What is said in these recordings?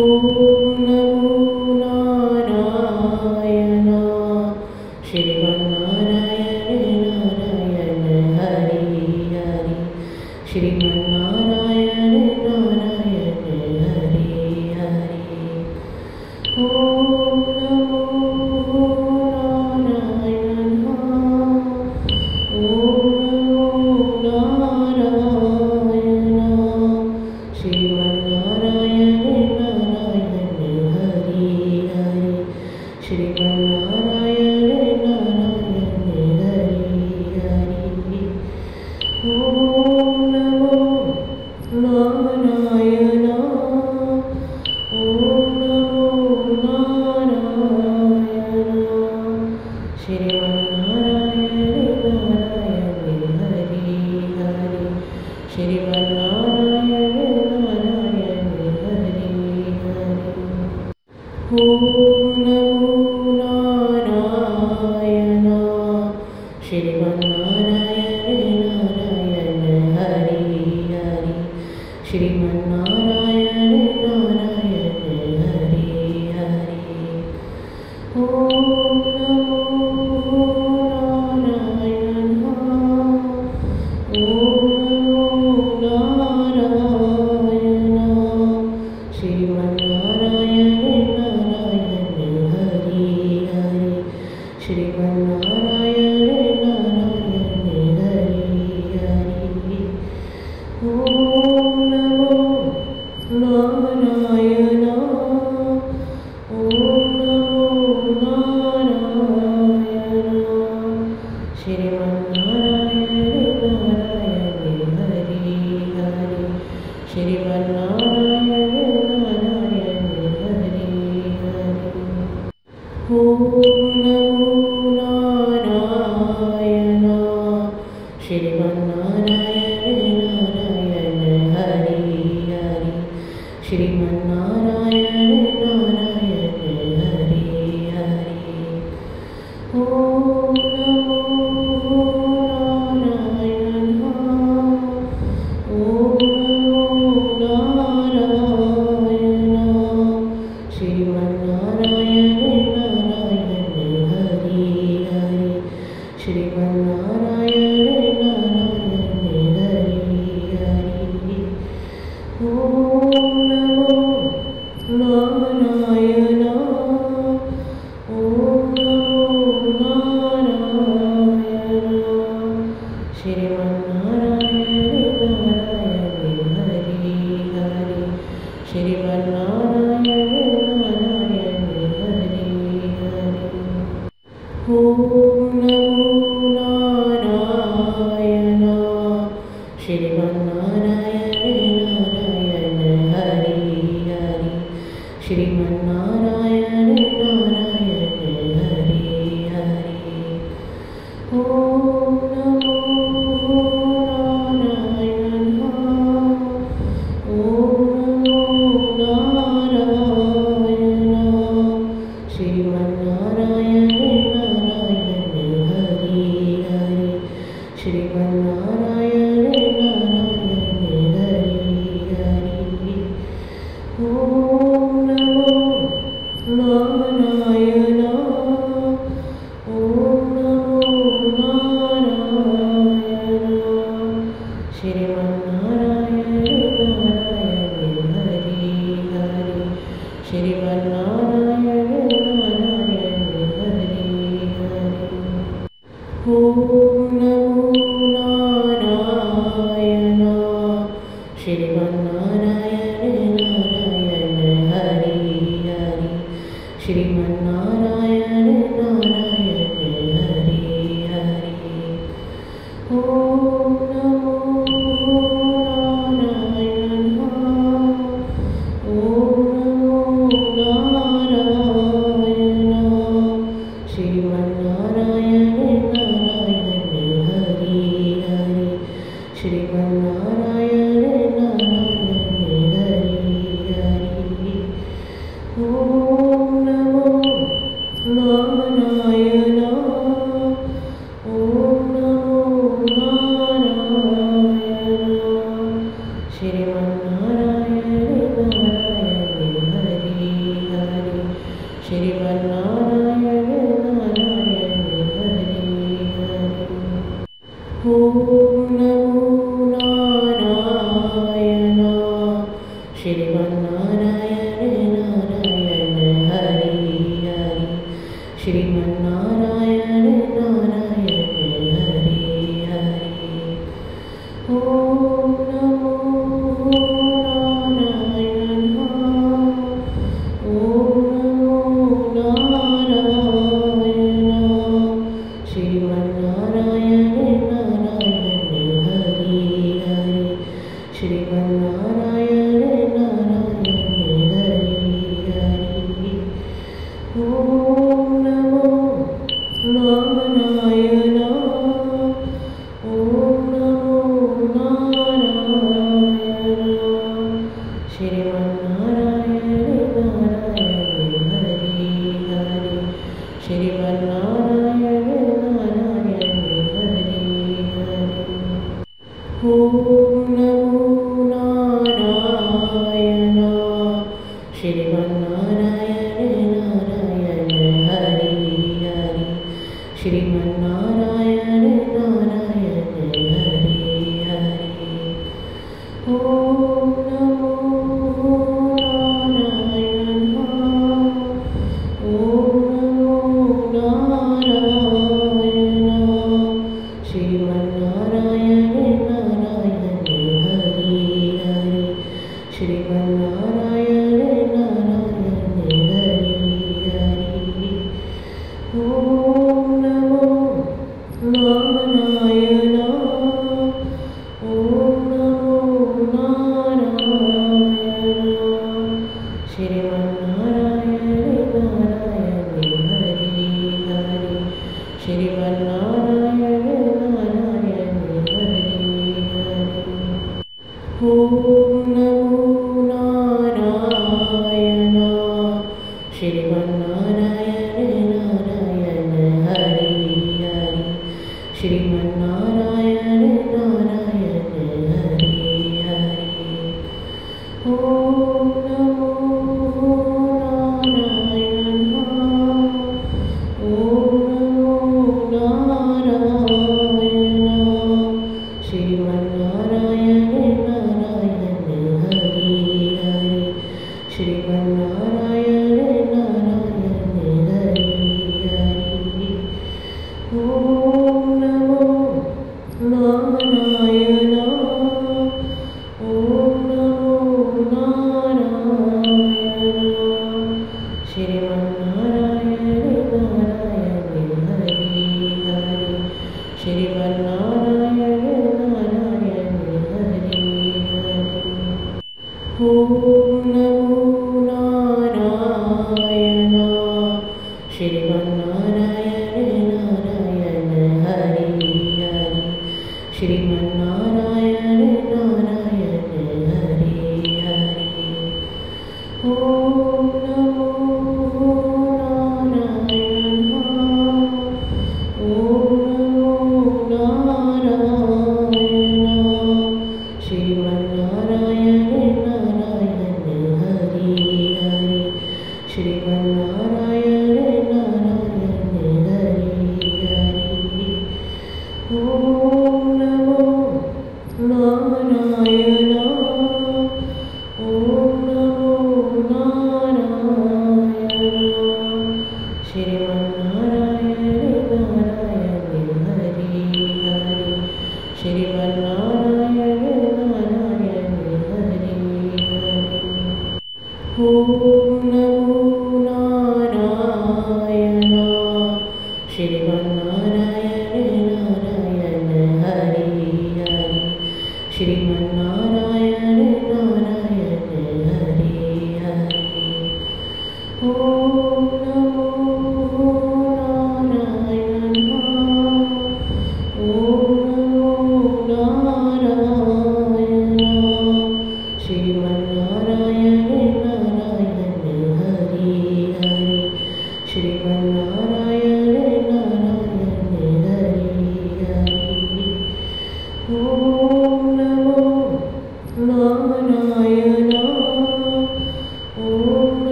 Om NaMo Narayan Sriman Narayana Narayan Hari Hari Sriman Narayana Narayan Hari Hari. Om NaMo Narayan Om NaMo Narayan Sriman Narayana Narayan Hari Hari Sriman Narayana Narayan Hari Hari. Om NaMo Narayan Om NaMo Narayan Sriman Narayana Narayan Hari Hari Sriman Narayana Narayan Hari Hari. Om NaMo Narayan Sriman Narayana Narayan Hari Hari Sriman Narayana Narayan Hari Hari. Om NaMo Narayan Om NaMo Narayan Sriman Narayana Narayan Hari Hari Sriman Narayana Narayan Hari Hari. Om NaMo Narayan Om NaMo Narayan Sriman Narayana Narayan Hari Hari Sriman Narayana Narayan Hari Hari. Om NaMo Narayan Sriman Narayana Narayan Hari Hari Sriman Narayana Narayan Hari Hari. Om NaMo Narayan Om NaMo Narayan Sriman Narayana Narayan Hari Hari Sriman Narayana Narayan Hari Hari. Om NaMo Narayan Om NaMo Narayan Sriman Narayana Narayan Hari Hari Sriman Narayana Narayan Hari Hari. Om NaMo Narayan Sriman Narayana Narayan Hari Hari Sriman Narayana Narayan Hari Hari. Om NaMo Narayan Om NaMo Narayan Sriman Narayana Narayan Hari Hari Sriman Narayana Narayan Hari Hari. Om NaMo Narayan Om NaMo Narayan Sriman Narayana Narayan Hari Hari Sriman Narayana Narayan Hari Hari. Om NaMo Narayan Sriman Narayana Narayan Hari Hari Sriman Narayana Narayan Hari Hari. Om NaMo Narayan Om NaMo Narayan Sriman Narayana Narayan Hari Hari Sriman Narayana Narayan Hari Hari. Om NaMo Sriman Narayana Narayan Hari Hari Sriman Narayana Narayan Hari Hari Om NaMo Narayan Om NaMo Narayan Sriman Narayana Narayan Hari Hari Sriman Narayana Narayan Hari Hari Om NaMo Narayan Om NaMo Narayan Sriman Narayana Narayan Hari Hari Sriman Narayana Narayan Hari Hari Om NaMo Narayan Sriman Narayana Narayan Hari Hari Sriman Narayana Narayan Hari Hari Om NaMo Narayan Om NaMo Narayan Sriman Narayana Narayan Hari Hari Sriman Narayana Narayan Hari Hari Om NaMo Narayan Om NaMo Narayan Sriman Narayana Narayan Hari Hari Sriman Narayana Narayan Hari Hari Om NaMo Narayan Sriman Narayana Narayan Hari Hari Sriman Narayana Narayan Hari Hari Om NaMo Narayan Om NaMo Narayan Sriman Narayana Narayan Hari Hari Sriman Narayana Narayan Hari Hari Om NaMo Narayan Om NaMo Narayan Sriman Narayana Narayan Hari Hari Sriman Narayana Narayan Hari Hari Om NaMo Narayan Sriman Narayana Narayan Hari Hari Sriman Narayana Narayan Hari Hari Om NaMo Narayan Om NaMo Narayan Sriman Narayana Narayan Hari Hari Sriman Narayana Narayan Hari Hari Om NaMo Narayan Om NaMo Narayan Sriman Narayana Narayan Hari Hari Sriman Narayana Narayan Hari Hari Om NaMo Narayan Sriman Narayana Narayan Hari Hari Sriman Narayana Narayan Hari Hari Om NaMo Narayan Om NaMo Narayan Sriman Narayana Narayan Hari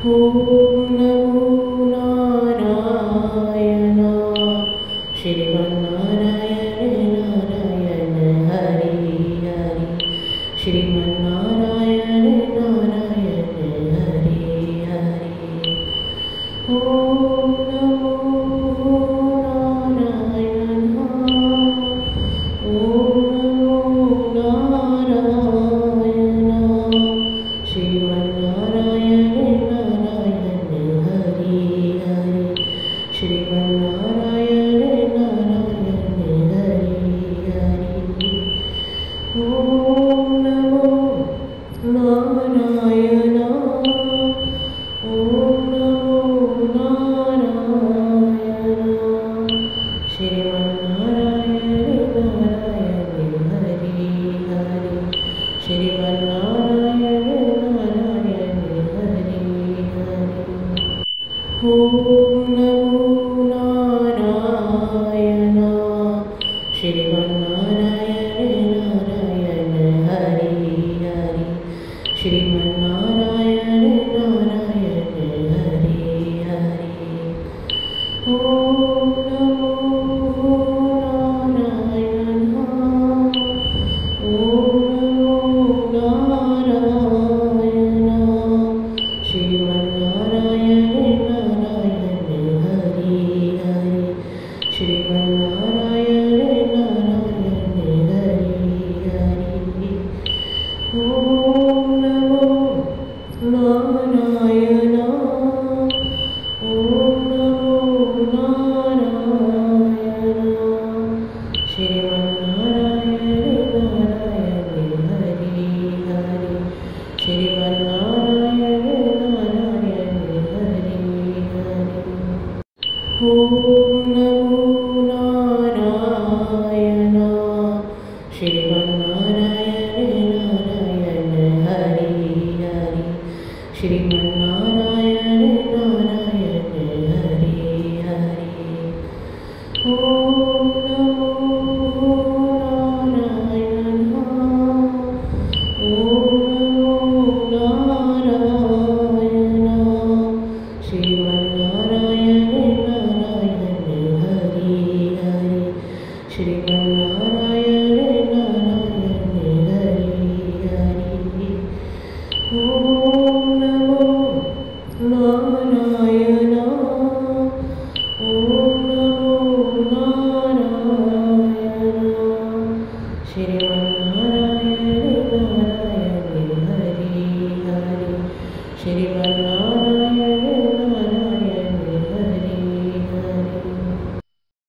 Om NaMo Narayan Sriman Narayana Narayan Hari Hari Sriman Narayana Narayan Hari Hari Om NaMo Narayan Om NaMo Narayan Sriman Narayana Narayan Hari Hari Sriman Narayana Narayan Hari Hari Om NaMo Narayan Om NaMo Narayan Sriman Narayana Narayan Hari Hari Sriman Narayana Narayan Hari Hari Om NaMo Narayan Sriman Narayana Narayan Hari Hari Sriman Narayana Narayan Hari Hari Om NaMo Narayan Om NaMo Narayan Sriman Narayana Narayan Hari Hari Sriman Narayana Narayan Hari Hari Om NaMo Narayan Om NaMo Narayan Sriman Narayana Narayan Hari Hari Sriman Narayana Narayan Hari Hari Om NaMo Narayan Om NaMo Narayan Sriman Narayana Narayan Hari Hari Om NaMo Narayan Om NaMo Narayan Sriman Narayana